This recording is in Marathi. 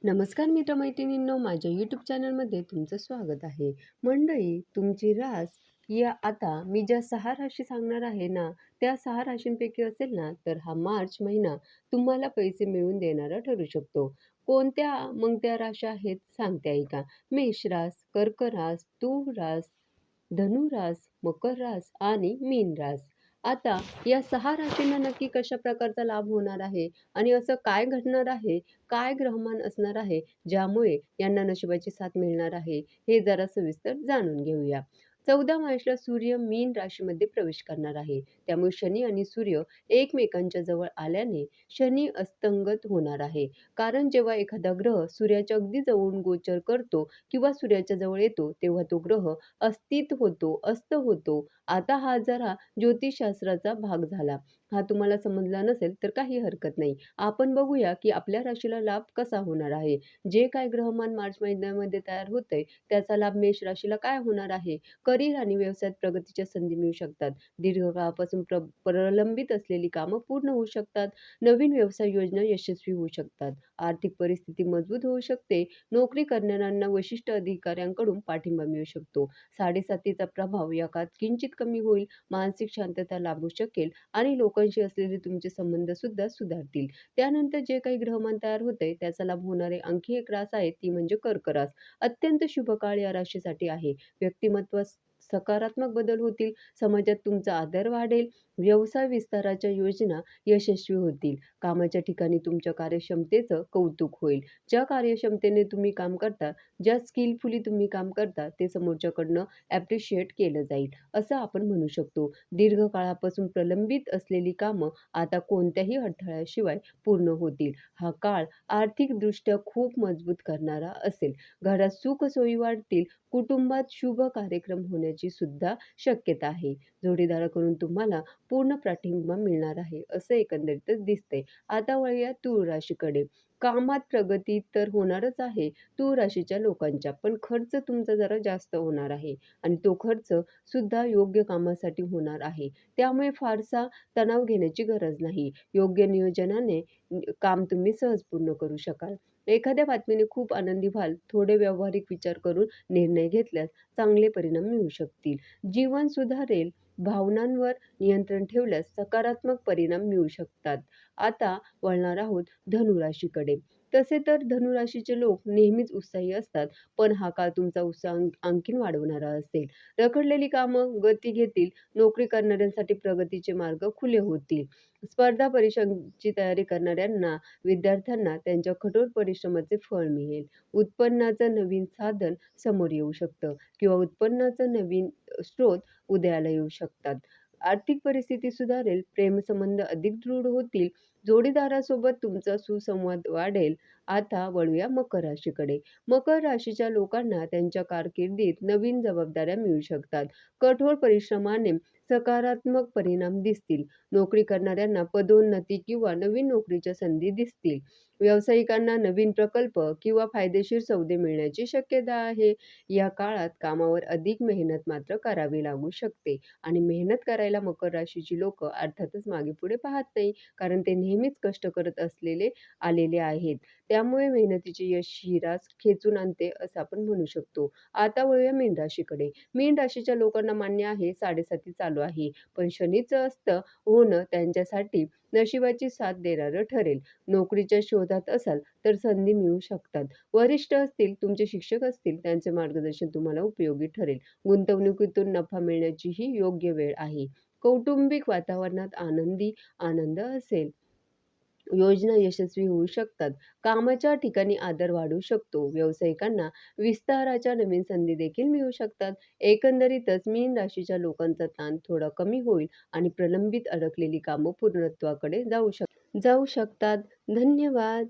नमस्कार मित्रमैत्रिणींनो, माझ्या यूट्यूब चॅनलमध्ये तुमचं स्वागत आहे. मंडळी, तुमची रास या आता मी ज्या 6 राशी सांगणार आहे ना, त्या 6 राशींपैकी असेल ना, तर हा मार्च महिना तुम्हाला पैसे मिळवून देणारा ठरू शकतो. कोणत्या मग त्या राशी आहेत सांगते ऐका. मेष रास, कर्क रास, तूळ रास, धनु रास, मकर रास आणि मीन रास. आता या 6 राशींना नक्की कशा प्रकारचा लाभ होणार आहे आणि असं काय घडणार आहे, काय ग्रहमान असणार आहे, ज्यामुळे यांना नशिबाची साथ मिळणार आहे, हे जरा सविस्तर जाणून घेऊया. 14 मार्चला सूर्य मीन राशीमध्ये प्रवेश करणार आहे. त्यामुळे शनी आणि सूर्य एकमेकांच्या जवळ आल्याने शनी अस्तंगत होणार आहे. कारण जेव्हा एखादा ग्रह सूर्याच्या अगदी जवळून गोचर करतो किंवा सूर्याच्या जवळ येतो, तेव्हा तो ग्रह अस्थित होतो, अस्त होतो. आता हा जरा ज्योतिषशास्त्राचा भाग झाला. हा तुम्हाला समजला नसेल तर काही हरकत नाही. आपण बघूया की आपल्या राशीला लाभ कसा होणार आहे. जे काही ग्रहमान मार्च महिन्यामध्ये तयार होतंय, त्याचा लाभ मेष राशीला काय होणार आहे? करिअर आणि व्यवसायात प्रगतीच्या संधी मिळू शकतात. दीर्घकाळापासून प्रलंबित असलेली कामं पूर्ण होऊ शकतात. नवीन व्यवसाय योजना यशस्वी होऊ शकतात. आर्थिक परिस्थिती मजबूत होऊ शकते. नोकरी करणाऱ्यांना वरिष्ठ अधिकाऱ्यांकडून पाठिंबा मिळू शकतो. 7.5चा प्रभाव या काळात किंचित कमी होईल. मानसिक शांतता लाभू शकेल आणि लोकांशी असलेले तुमचे संबंध सुद्धा सुधारतील. त्यानंतर जे काही ग्रहमान तयार होतंय त्याचा लाभ होणारे आणखी एक रास आहे, ती म्हणजे कर्क रास. अत्यंत शुभ काळ या राशीसाठी आहे. व्यक्तिमत्वात सकारात्मक बदल होतील. समाजात तुमचा आदर वाढेल. व्यवसाय विस्ताराच्या योजना यशस्वी होतील. कामाच्या ठिकाणी तुमच्या कार्यक्षमतेचं कौतुक होईल. ज्या कार्यक्षमतेने तुम्ही काम करता, ज्या स्किलफुली तुम्ही काम करता, ते समोरच्याकडनं ॲप्रिशिएट केलं जाईल, असं आपण म्हणू शकतो. दीर्घकाळापासून प्रलंबित असलेली कामं आता कोणत्याही अडथळ्याशिवाय पूर्ण होतील. हा काळ आर्थिकदृष्ट्या खूप मजबूत करणारा असेल. घरात सुखसोयी वाढतील. कुटुंबात शुभ कार्यक्रम होण्याची सुद्धा शक्यता आहे. जोडीदाराकडून तुम्हाला पूर्ण पाठिंबा मिळणार आहे, असं एकंदरीतच दिसतंय. आता वळूया तूळ राशीकडे. कामात प्रगती तर होणारच आहे तूळ राशीच्या लोकांच्या, पण खर्च तुमचा जरा जास्त होणार आहे आणि तो खर्च सुद्धा योग्य कामासाठी होणार आहे. त्यामुळे फारसा तणाव घेण्याची गरज नाही. योग्य नियोजनाने काम तुम्ही सहज पूर्ण करू शकाल. एखाद्या बातमीने खूप आनंदी व्हाल. थोडे व्यावहारिक विचार करून निर्णय घेतल्यास चांगले परिणाम मिळू शकतील. जीवन सुधारेल. भावनांवर नियंत्रण ठेवल्यास सकारात्मक परिणाम मिळू शकतात. आता वळणार आहोत धनुराशीकडे. तसे तर धनुराशीचे लोक नेहमीच उत्साही असतात, पण हा काळ तुमचा उत्साह आणखीन वाढवणारा असेल. रखडलेली कामं गती घेतील. नोकरी करणाऱ्यांसाठी प्रगतीचे मार्ग खुले होतील. स्पर्धा परीक्षांची तयारी करणाऱ्यांना, विद्यार्थ्यांना त्यांच्या कठोर परिश्रमाचे फळ मिळेल. उत्पन्नाचं नवीन साधन समोर येऊ शकतं किंवा उत्पन्नाचं नवीन स्रोत उदयाला येऊ शकतात. आर्थिक परिस्थिती सुधारेल. प्रेमसंबंध अधिक दृढ होतील. जोडीदारासोबत तुमचा सुसंवाद वाढेल. आता वळूया मकर राशीकडे. मकर राशीच्या लोकांना त्यांच्या कारकिर्दीत नवीन जबाबदाऱ्या मिळू शकतात. कठोर परिश्रमाने सकारात्मक परिणाम दिसतील. नोकरी करणाऱ्यांना पदोन्नती किंवा नवीन नोकरीच्या संधी दिसतील. व्यावसायिकांना नवीन प्रकल्प किंवा फायदेशीर सौदे मिळण्याची शक्यता आहे. या काळात कामावर अधिक मेहनत मात्र करावी लागू शकते आणि मेहनत करायला मकर राशीची लोकं अर्थातच मागे-पुढे पाहत नाही. कारण ते नेहमीच कष्ट करत आलेले आहेत. त्यामुळे मेहनतीचे यश ही रास खेचून आणते, असं आपण म्हणू शकतो. आता वळूया मीन राशीकडे. मीन राशीच्या लोकांना मान्य आहे 7.5 चालू आहे. पण शनीचं अस्त होणं त्यांच्यासाठी नशिबाची साथ देणारं ठरेल. नोकरीच्या शोधात असाल तर संधी मिळू शकतात. वरिष्ठ असतील, तुमचे शिक्षक असतील, त्यांचे मार्गदर्शन तुम्हाला उपयोगी ठरेल. गुंतवणुकीतून नफा मिळण्याची ही योग्य वेळ आहे. कौटुंबिक वातावरणात आनंद असेल. योजना यशस्वी होऊ शकतात. कामाच्या ठिकाणी आदर वाढू शकतो. व्यावसायिकांना विस्ताराच्या नवीन संधी देखील मिळू शकतात. एकंदरीतच मीन राशीच्या लोकांचा ताण थोडा कमी होईल आणि प्रलंबित अडकलेली कामं पूर्णत्वाकडे जाऊ शकतात. धन्यवाद.